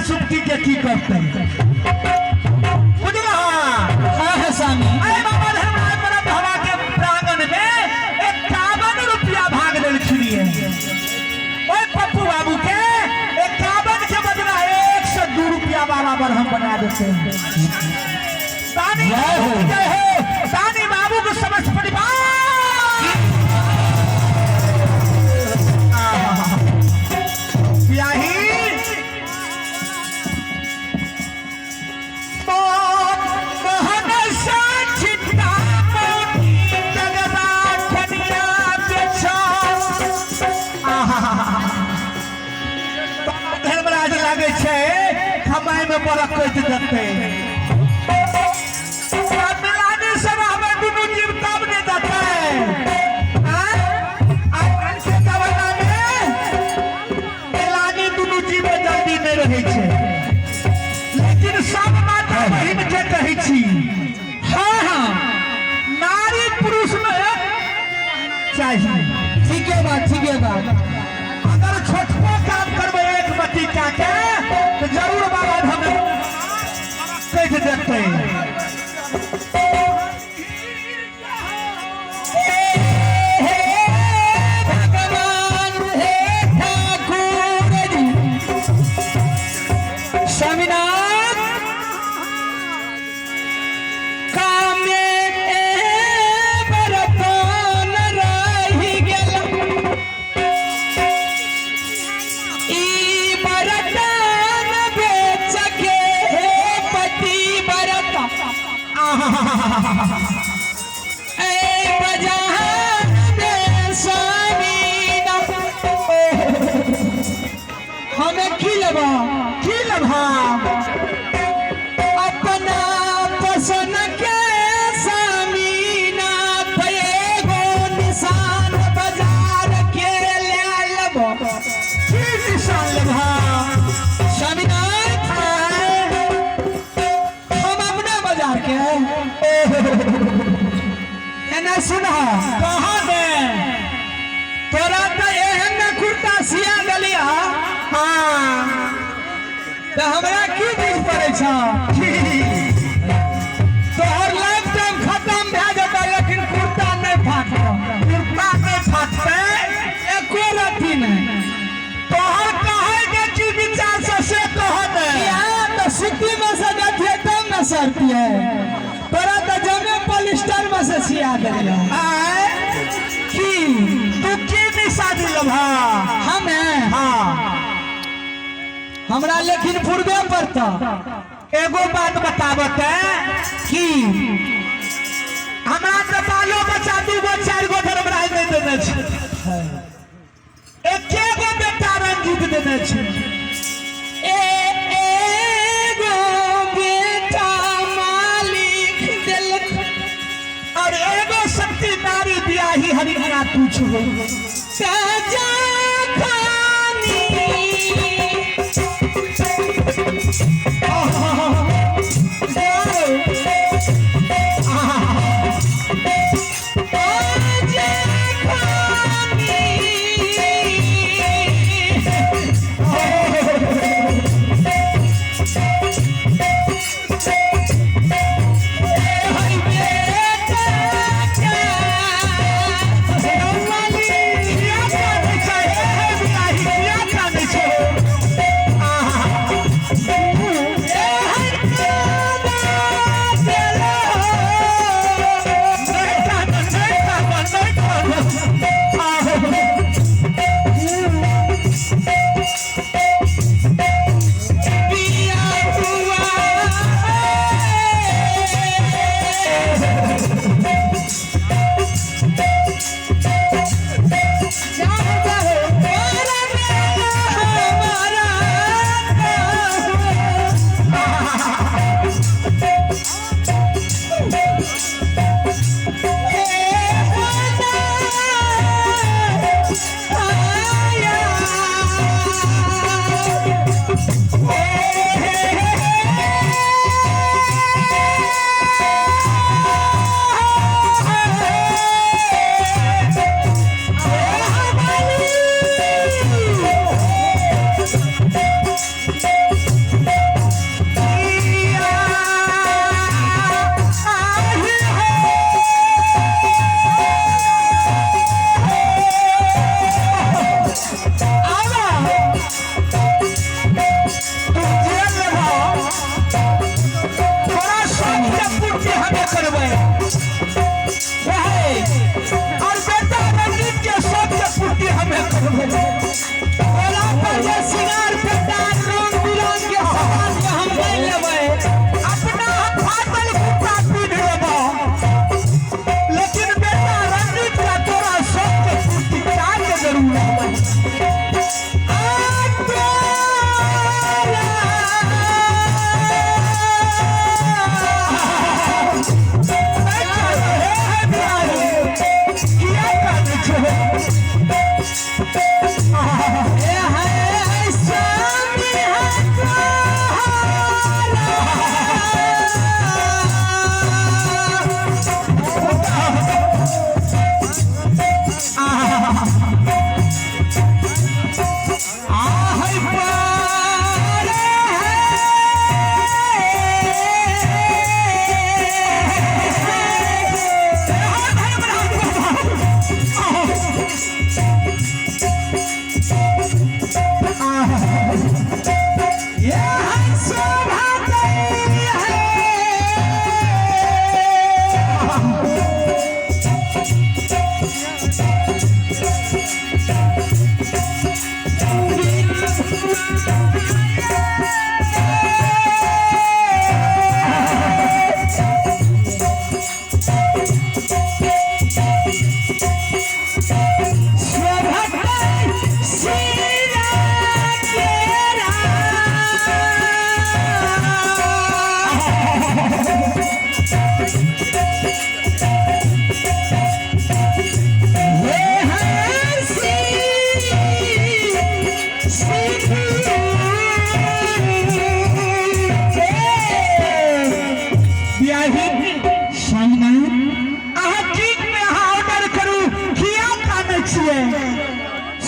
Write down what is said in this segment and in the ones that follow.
सुक्ति के की करते बुझला है स्वामी। अरे बाबा धर्मराज बड़ा भवा के प्रांगण में 51 रुपया भाग देलखिन है। ओए पप्पू बाबू के 51 के बदला 102 रुपया बराबर हम बना देते हैं। सानी जय हो सानी बाबू को समस्त परिवार कमाई में बड़ा कट देते मिलाने से हमें दोनों जीव तब नहीं देते से जमाना में मिलाने दोनों जीव में जल्दी नहीं रहे छे। लेकिन सब माता बहन के कही छी हाँ हाँ नारी पुरुष में चाहिए। ठीक है बात अगर छोटको काम करबे एक बच्ची क्या के तो जरूर बाबा हमें कह देते हैं। भगवान हे ठाकुर जी स्वामीनाथ कामे बरतन रही गेला हमें की लबा अपना पसंद के स्वामीनाथ एगो निशान बाजार के ले लबा। की निशान लबा स्वामीनाथ हम अपना बाजार के एना सुना कहाँ दे तोरा तो एहन कुर्ता सिया गलिया हाँ तो हमरा की चीज पड़े तोहर लाइफ टाइम खत्म भे जाता लेकिन कुर्ता नहीं फाटते एको रत्ती नहीं। तोहर कहे के की विचार से कह दे तो सिटी में से देखिए तब न सरती है तोरा तो जमे पॉलिस्टर में से सिया दिया की तू की निशा दिलभा हमें हाँ हमरा लेकिन पूर्वे पड़ता एगो बात बतावत कि हमरा तो बालो बच्चा 2 गो 4 गो धर्मराज नहीं देने छे एके गो बेटा रंजीत देने छे एगो बेटा मालिक देलक और एगो शक्ति नारी बियाही हरिहरा पूछो सजा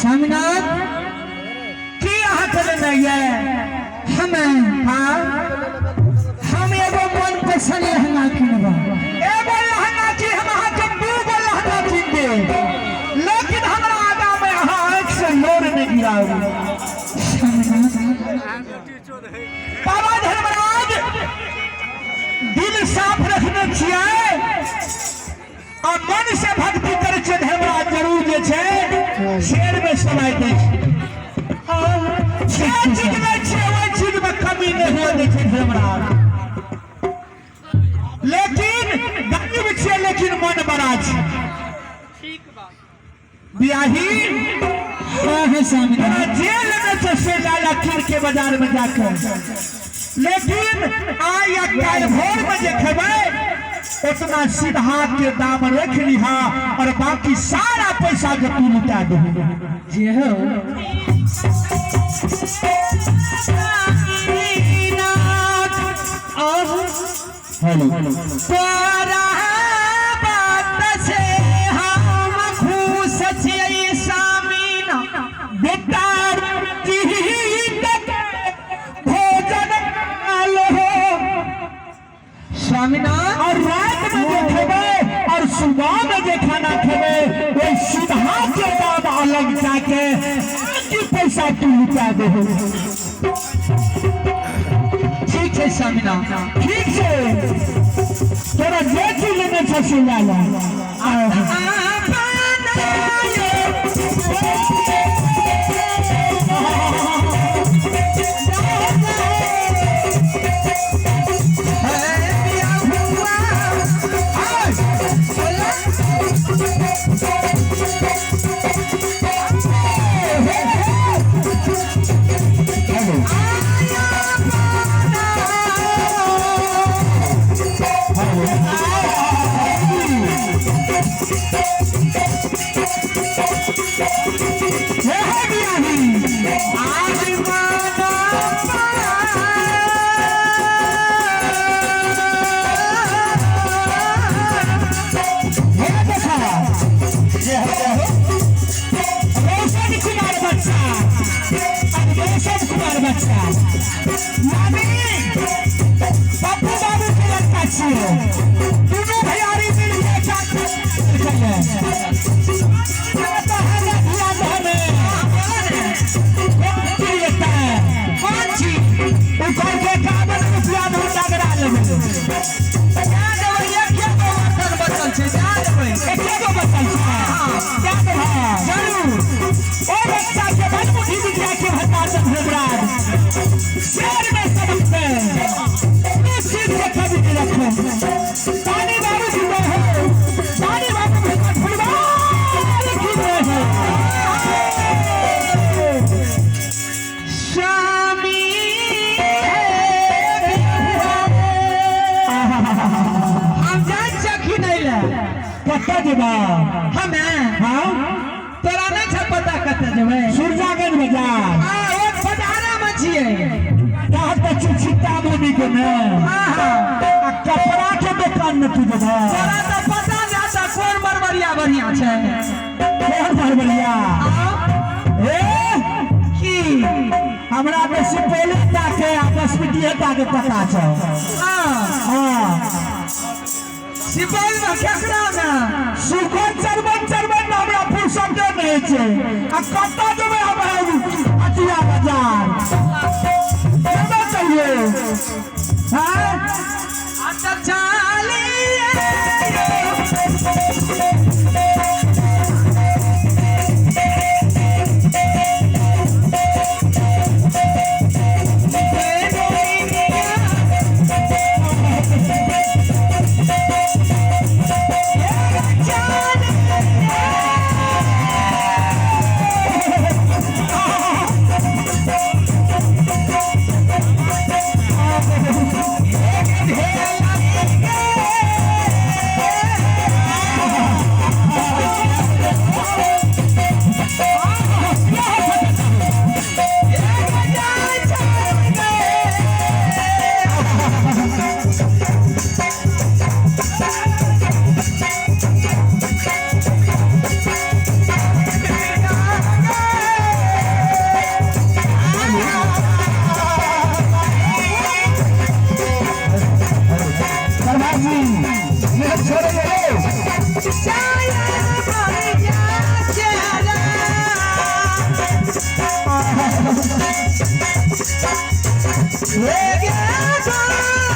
स्वामीनाथ की अहाँ चले हम एगो मन पसंद लहंगा किनबा एगो लहंगा की हम अहाँ के दूगो लहंगा किन दे लेकिन हमरा आगा में अहाँ आँख से लोर नहीं गिराओ। बाबा धर्मराज दिल साफ रखने छियै और मन से भक्ति करे छे धर्मराज जरूर जे छे शेर में समय दे छे चीज में छे वो चीज में कमी नहीं हो दे छे धर्मराज लेकिन गरीब छे लेकिन मन बड़ा छे ठीक बात बियाही है स्वामी जेल में तो से लाला खर के बाजार में जाकर लेकिन आया काल भोर में देखबै उतना सीधा के दाम रख लिहा और बाकी सारा पैसा के तू लुटा दे जे हो हेलो तोरा बात से हम खुश छियै स्वामीना बेटा भोजन लो स्वामीना और रात में देखेबे और सुबह में जे खाना खेबे वो सीधा के दाम अलग जाके की पैसा तू लुटा दे ठीक है स्वामीना ठीक है तोरा जे चीज लेने छे से ले ला सूरजागंज बाजार बाजारा में छिए जे में आ कपड़ा के दुकान में तू जबा तोरा तो पता जाता कौन बरबरिया बढ़िया छै कौन बरबरिया ए की हमरा बेसी पहले ताके आ हॉस्पिटल ताके पता छ हां सिपाही में केकरा में सुखन चरबन हमरा फुर्सत नहीं छै आ कत्ता जबे हम अटिया बाजार केना चाहिए हां अच्छा चालिए ले गया